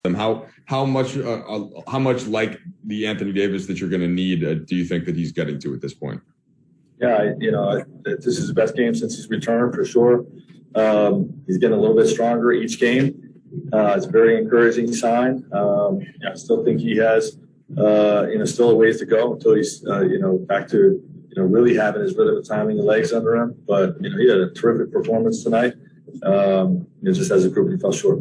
them. How much like the Anthony Davis that you're going to need do you think that he's getting to at this point? Yeah, this is his best game since he's returned for sure. He's getting a little bit stronger each game. It's a very encouraging sign. I still think he has, still a ways to go until he's, back to, really having his rhythm and timing and legs under him. But, he had a terrific performance tonight. Just as a group, he fell short.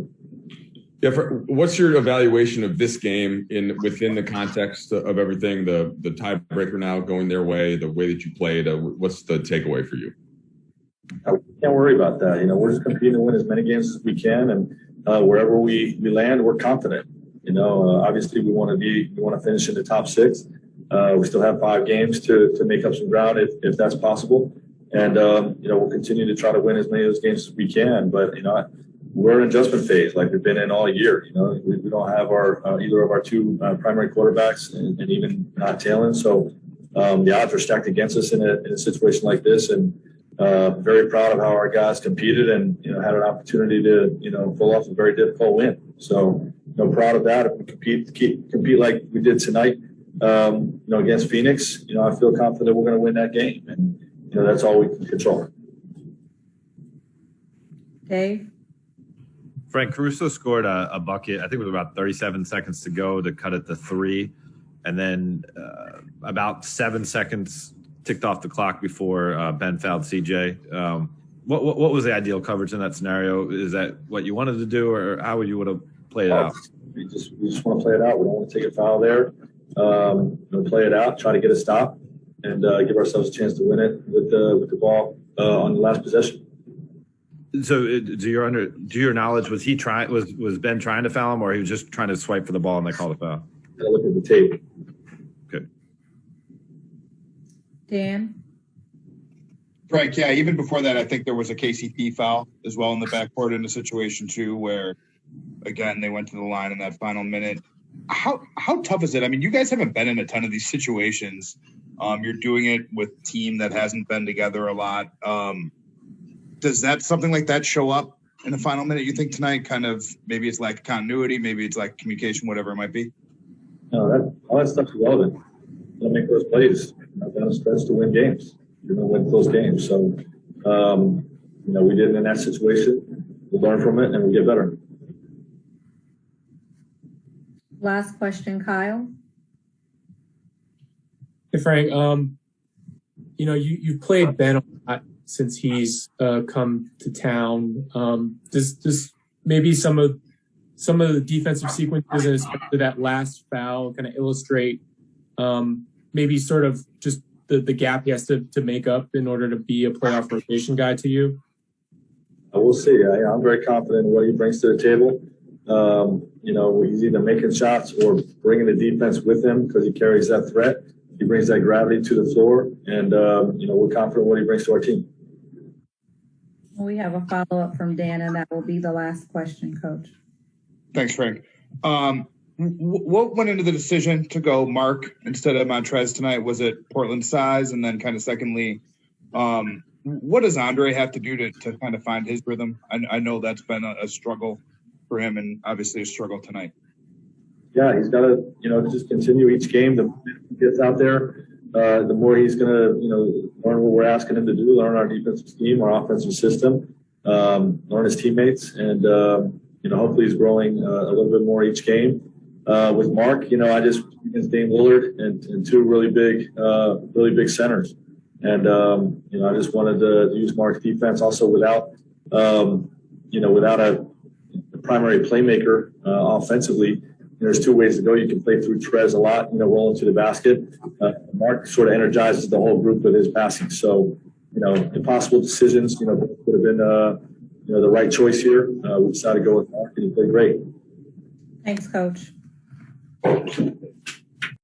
Yeah, what's your evaluation of this game within the context of everything, the tiebreaker now going their way, the way that you played? What's the takeaway for you? I can't worry about that. We're just competing to win as many games as we can, and wherever we land, we're confident. Obviously we want to finish in the top 6. We still have 5 games to make up some ground if that's possible, and we'll continue to try to win as many of those games as we can. But we're in adjustment phase like we've been in all year. We don't have either of our 2 primary quarterbacks, and even not Taylor. So the odds are stacked against us in a situation like this, and very proud of how our guys competed and had an opportunity to pull off a very difficult win. So proud of that. If we compete like we did tonight, against Phoenix, I feel confident we're going to win that game, and that's all we can control. Dave? Frank, Caruso scored a bucket, I think it was about 37 seconds to go to cut it to 3. And then about 7 seconds ticked off the clock before Ben fouled CJ. What was the ideal coverage in that scenario? Is that what you wanted to do, or how would you would have played it out? We just want to play it out. We don't want to take a foul there. Play it out, try to get a stop, and give ourselves a chance to win it with the ball on the last possession. So, to your knowledge, was Ben trying to foul him, or he was just trying to swipe for the ball and they called a foul? I look at the tape. Good. Dan? Frank, yeah, even before that, I think there was a KCP foul as well in the backcourt in a situation too, where again they went to the line in that final minute. How tough is it? I mean, you guys haven't been in a ton of these situations. You're doing it with a team that hasn't been together a lot. Does something like that show up in the final minute, you think, tonight? Kind of, maybe it's like continuity, maybe it's like communication, whatever it might be? No, all that stuff's relevant. You make those plays down the stretch to win games. You're going to win close games. So, we did it in that situation. We learn from it and we get better. Last question, Kyle. Hey, Frank. You've played Ben a lot since he's come to town. Does maybe some of the defensive sequences, and especially that last foul, kind of illustrate maybe sort of just the gap he has to make up in order to be a playoff rotation guy to you? We'll see. I'm very confident in what he brings to the table. He's either making shots or bringing the defense with him because he carries that threat. He brings that gravity to the floor, and we're confident in what he brings to our team. We have a follow-up from Dan, and that will be the last question, Coach. Thanks, Frank. What went into the decision to go Mark instead of Montrez tonight? Was it Portland size? And then kind of secondly, what does Andre have to do to kind of find his rhythm? I know that's been a struggle for him, and obviously a struggle tonight. Yeah, he's got to, just continue each game. The more he gets out there, the more he's going to, learn what we're asking him to do, learn our defensive scheme, our offensive system, learn his teammates, and, hopefully he's growing a little bit more each game. With Mark, I just against Dame Lillard and 2 really big centers. And, I just wanted to use Mark's defense also without a primary playmaker offensively. There's 2 ways to go. You can play through Trez a lot, rolling to the basket. Mark sort of energizes the whole group with his passing. So, impossible decisions, would have been, the right choice here. We decided to go with Mark, and he played great. Thanks, Coach.